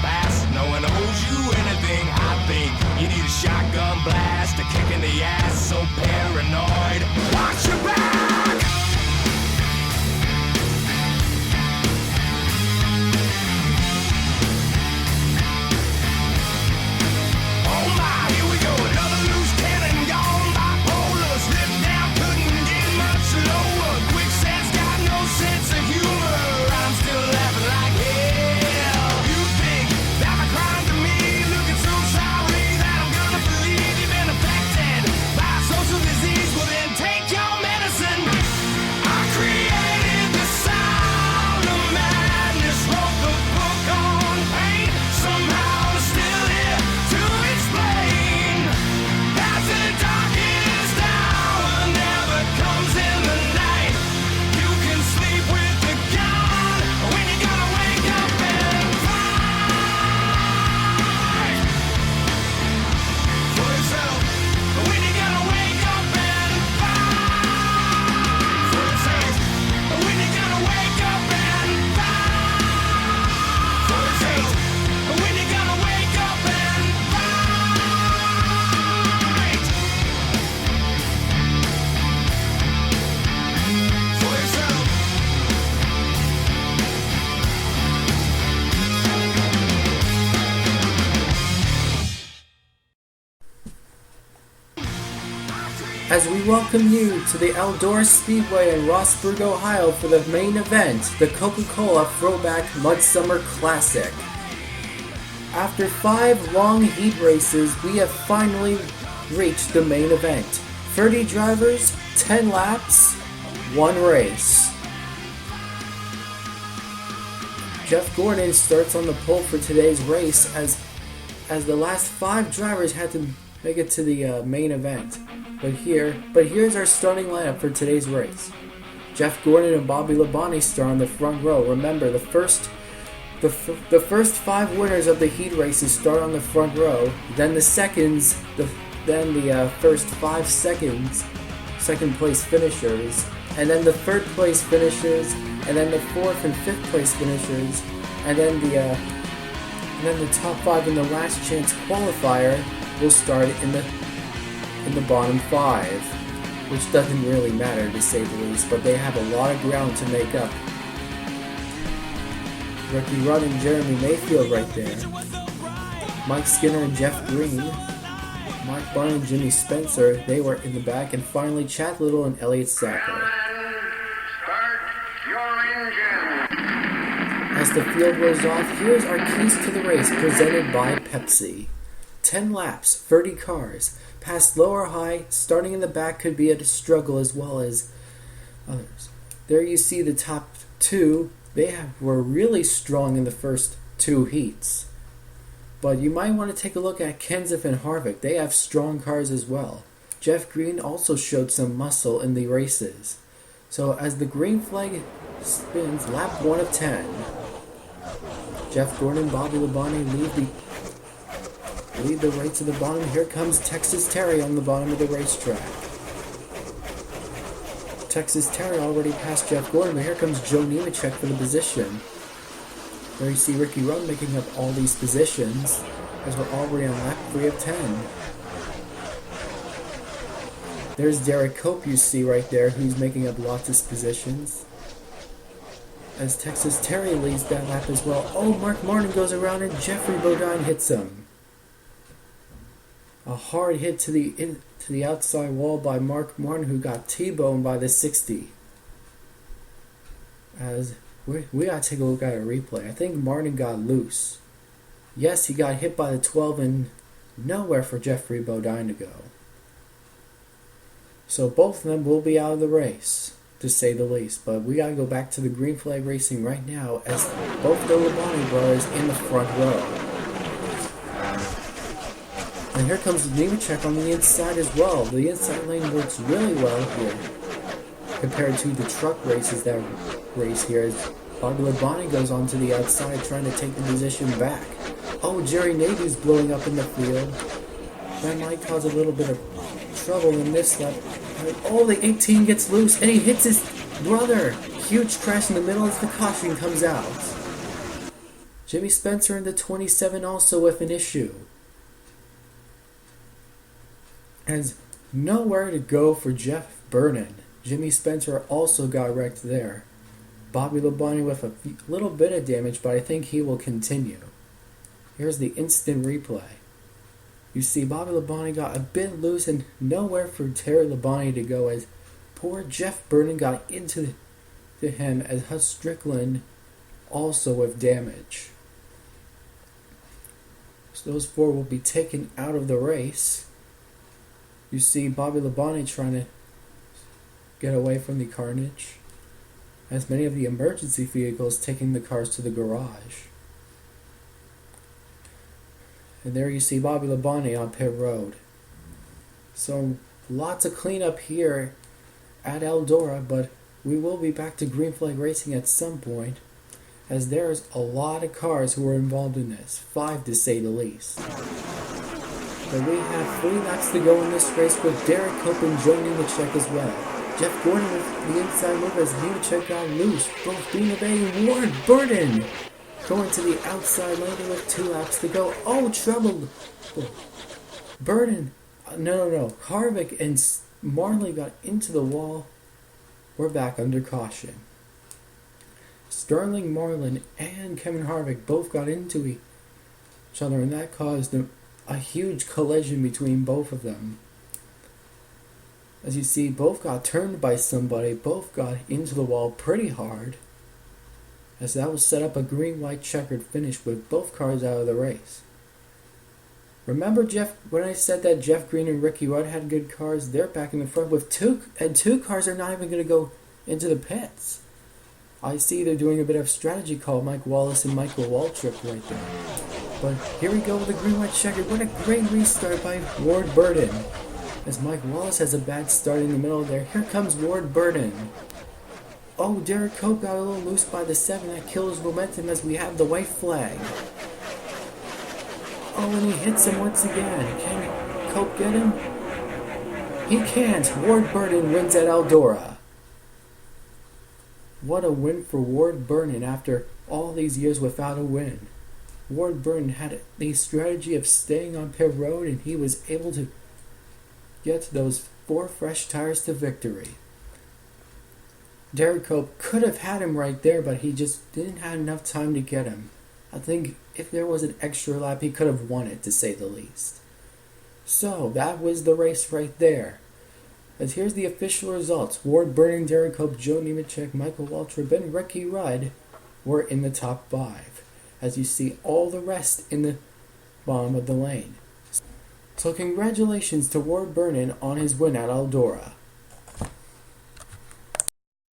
past. No one owes you anything. I think you need a shotgun blast, a kick in the ass. So paranoid. Watch your back. Oh my, here we go. Another loose cannon gone. Bipolar, slipped down, couldn't get much lower. Quicksand's got no sense of humor. I'm still laughing like hell. You think that my crime to me, looking so sorry that I'm gonna believe you've been affected by social disease? Well then take your medicine. I created the sound of madness, wrote the book on pain. Somehow I'm still here to explain. As the darkest hour never comes in the night, you can sleep with the gun when you're gonna wake up and fight for yourself. When you're gonna wake up and fight for yourself. When you're gonna wake up and fight for yourself. When you're gonna wake up and fight for yourself. As we welcome you to the Eldora Speedway in Rossburg, Ohio for the main event, the Coca-Cola Throwback Mudsummer Classic. After 5 long heat races, we have finally reached the main event. 30 drivers, 10 laps, 1 race. Jeff Gordon starts on the pole for today's race as the last 5 drivers had to make it to the main event. But here's our starting lineup for today's race. Jeff Gordon and Bobby Labonte start on the front row. Remember, the first 5 winners of the heat races start on the front row. Then the first 5 second place finishers, and then the third place finishers, and then the 4th and 5th place finishers, and then the top 5 in the last chance qualifier will start in the bottom 5, which doesn't really matter to say the least, but they have a lot of ground to make up. Ricky Rudd and Jeremy Mayfield right there. Mike Skinner and Jeff Green. Mark Bunn and Jimmy Spencer, they were in the back. And finally, Chad Little and Elliott Sacker. As the field rolls off, here's our keys to the race presented by Pepsi. 10 laps, 30 cars. Past low or high, starting in the back could be a struggle as well as others. There you see the top 2. Were really strong in the first 2 heats. But you might want to take a look at Kenseth and Harvick. They have strong cars as well. Jeff Green also showed some muscle in the races. So as the green flag spins, lap 1 of 10. Jeff Gordon and Bobby Labonte lead the race to the bottom. Here comes Texas Terry on the bottom of the racetrack. Texas Terry already passed Jeff Gordon, but here comes Joe Nemechek for the position. There you see Ricky Rudd making up all these positions as we're already on lap 3 of 10. There's Derek Cope you see right there, who's making up lots of positions. As Texas Terry leads that lap as well. Oh, Mark Martin goes around and Jeffrey Bodine hits him. A hard hit to the outside wall by Mark Martin, who got T-boned by the 60. As we gotta take a look at a replay. I think Martin got loose. Yes, he got hit by the 12 and nowhere for Jeffrey Bodine to go. So both of them will be out of the race, to say the least. But we gotta go back to the green flag racing right now as both the Labonte brothers in the front row. And here comes Nemechek on the inside as well. The inside lane works really well here compared to the truck races that race here. As Bobby Labonte goes on to the outside trying to take the position back. Oh, Jerry Nadeau's blowing up in the field. That might cause a little bit of trouble in this lap. Oh, the 18 gets loose and he hits his brother. Huge crash in the middle as the caution comes out. Jimmy Spencer in the 27 also with an issue. Has nowhere to go for Jeff Burton. Jimmy Spencer also got wrecked there. Bobby Labonte with a little bit of damage, but I think he will continue. Here's the instant replay. You see Bobby Labonte got a bit loose and nowhere for Terry Labonte to go as poor Jeff Burton got into him as Hus Strickland also with damage. So those four will be taken out of the race. You see Bobby Labonte trying to get away from the carnage, as many of the emergency vehicles taking the cars to the garage. And there you see Bobby Labonte on pit road. So lots of cleanup here at Eldora, but we will be back to green flag racing at some point, as there's a lot of cars who are involved in this, 5 to say the least. But we have 3 laps to go in this race with Derek Cope and Joe Nemechek as well. Jeff Gordon with the inside move as Nemechek got loose, both being evading Ward Burton. Going to the outside lane with 2 laps to go. Oh, trouble! Burton, no. Harvick and Marley got into the wall. We're back under caution. Sterling Marlin and Kevin Harvick both got into each other, and that caused a huge collision between both of them. As you see, both got turned by somebody, both got into the wall pretty hard, as that will set up a green-white checkered finish with both cars out of the race. Remember when I said that Jeff Green and Ricky Rudd had good cars? They're back in the front with 2 cars are not even going to go into the pits. I see they're doing a bit of strategy call, Mike Wallace and Michael Waltrip right there. But here we go with the green-white checkered. What a great restart by Ward Burton. As Mike Wallace has a bad start in the middle there. Here comes Ward Burton. Oh, Derek Cope got a little loose by the 7. That kills momentum as we have the white flag. Oh, and he hits him once again. Can Cope get him? He can't. Ward Burton wins at Eldora. What a win for Ward Burton after all these years without a win. Ward Burton had the strategy of staying on pit road, and he was able to get those 4 fresh tires to victory. Derek Cope could have had him right there, but he just didn't have enough time to get him. I think if there was an extra lap, he could have won it, to say the least. So, that was the race right there. As here's the official results. Ward Burton, Derek Cope, Joe Nemechek, Michael Waltrip, and Ricky Rudd were in the top 5. As you see all the rest in the bottom of the lane. So congratulations to Ward Burton on his win at Eldora.